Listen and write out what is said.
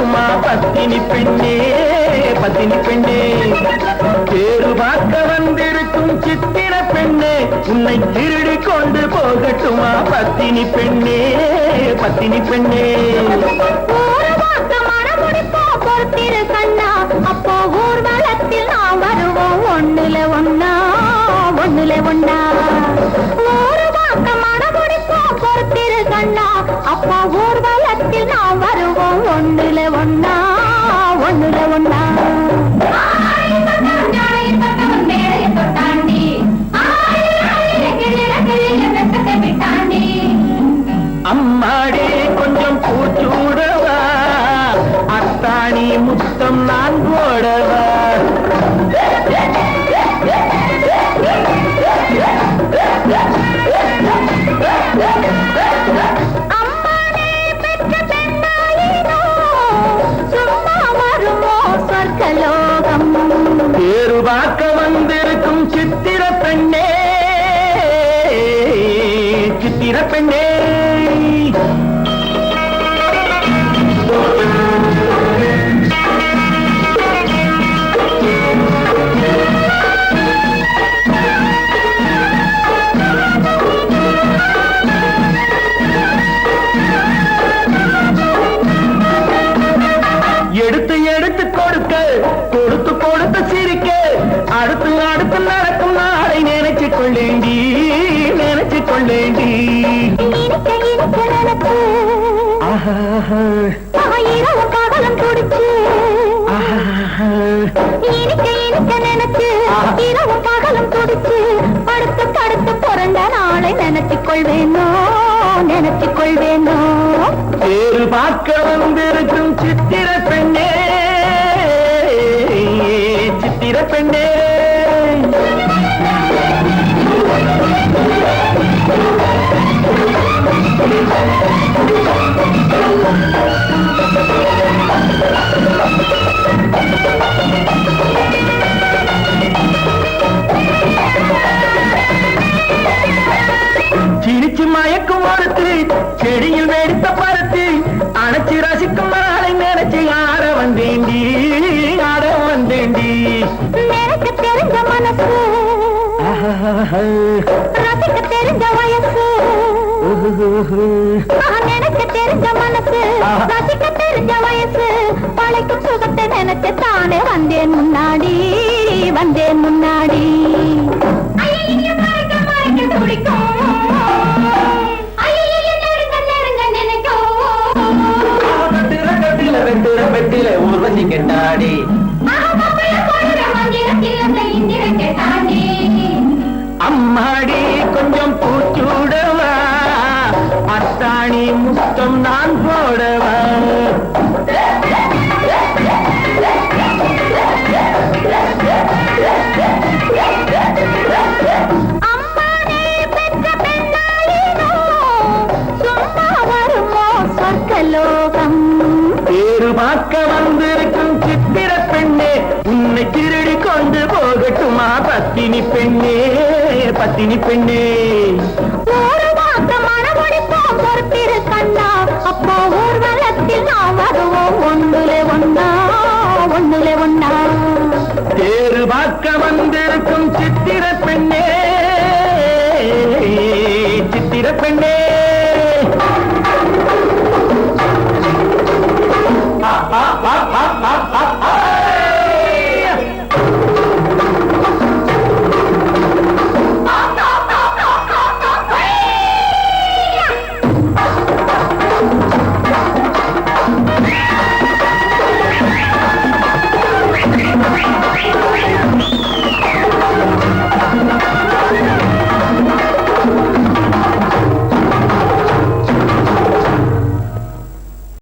போகட்டுமா பத்தினி பெண்ணே பத்தினி பெண்ணே தேரு பார்க்க வந்திருக்கும் சித்திர பெண்ணே உன்னை திருடி கொண்டு போகட்டுமா பத்தினி பெண்ணே பத்தினி பெண்ணே பொறுத்திரு கண்ணா அப்போ ஊர்வலத்தில் நாம் வருவோம் ஒண்ணுல ஒன்னா ஒண்ணுல ஒன்னா ஒரு வாக்கம் மனமுடிப்போம் பொறுத்திரு கண்ணா அப்போ ஊர்வலத்தில் நாம் வருவோம் ஒண்ணுல ஒன்னா ஒண்ணுல ஒன்னா அம்மாடி கொஞ்சம் பூச்சூடவா அத்தாணி முத்தம் நான் போடவா அம்மானே பெற்ற பெண்ணாயினோ சும்மா வருமோ சொர்க்கலோகம் தேரு பார்க்க வந்திருக்கும் சித்திர பெண்ணே சித்திர பெண்ணே எடுத்து எடுத்து கொடுக்க கொடுத்து கொடுத்து சிரிக்க அடுத்து அடுத்து நடக்கும் நாளை நினைச்சு கொள்ளேண்டி நினைச்சு கொள்ளேண்டி இரவும் பகலும் துடிச்சு இனிக்க இனிக்க நினைச்சு இரவும் பகலும் துடிச்சு படுத்து படுத்து பிறந்த நாளை நினைச்சுக் கொள்வேனோ நினைச்சுக் கொள்வேனோ தேரு பார்க்க வந்திருக்கும் சித்திர பெண்ணே சித்திர பெண்ணே சிரிச்சு மயக்கும் ஒருத்து செடியில் வெடித்த பருத்து அணைச்சு ரசிக்கும் நாளை நினைச்சு ஆட வந்தேண்டி ஆட வந்தேண்டி எனக்கு தெரிஞ்ச மனசு ரசிக்க தெரிஞ்ச வயசு எனக்கு தெரிஞ்ச மனசு ரசிக்க தெரிஞ்ச வயசு பழைக்கும் சுகத்தை நினைச்சு தானே வந்தேன் முன்னாடி வந்தேன் முன்னாடி ஊர்வசி கெட்டாடி அம்மாடி கொஞ்சம் பூச்சூடவா அத்தாணி முத்தம் நான் போடவா அம்மானே பெற்ற பெண்ணாயினோ சும்மா வருமோ சொர்க்கலோகம் தேரு பார்க்க வந்திருக்கும் சித்திர பெண்ணே உன்னை திருடி கொண்டு போகட்டுமா பத்தினி பெண்ணே பத்தினி பெண்ணே ஒரு வாக்கம் மனமுடிப்போம் பொறுத்திரு கண்ணா அப்போ ஊர்வலத்தில் நாம் வருவோம் ஒண்ணுல ஒன்னா ஒண்ணுல ஒன்னா தேரு பார்க்க வந்திருக்கும் சித்திர பெண்ணே சித்திர பெண்ணே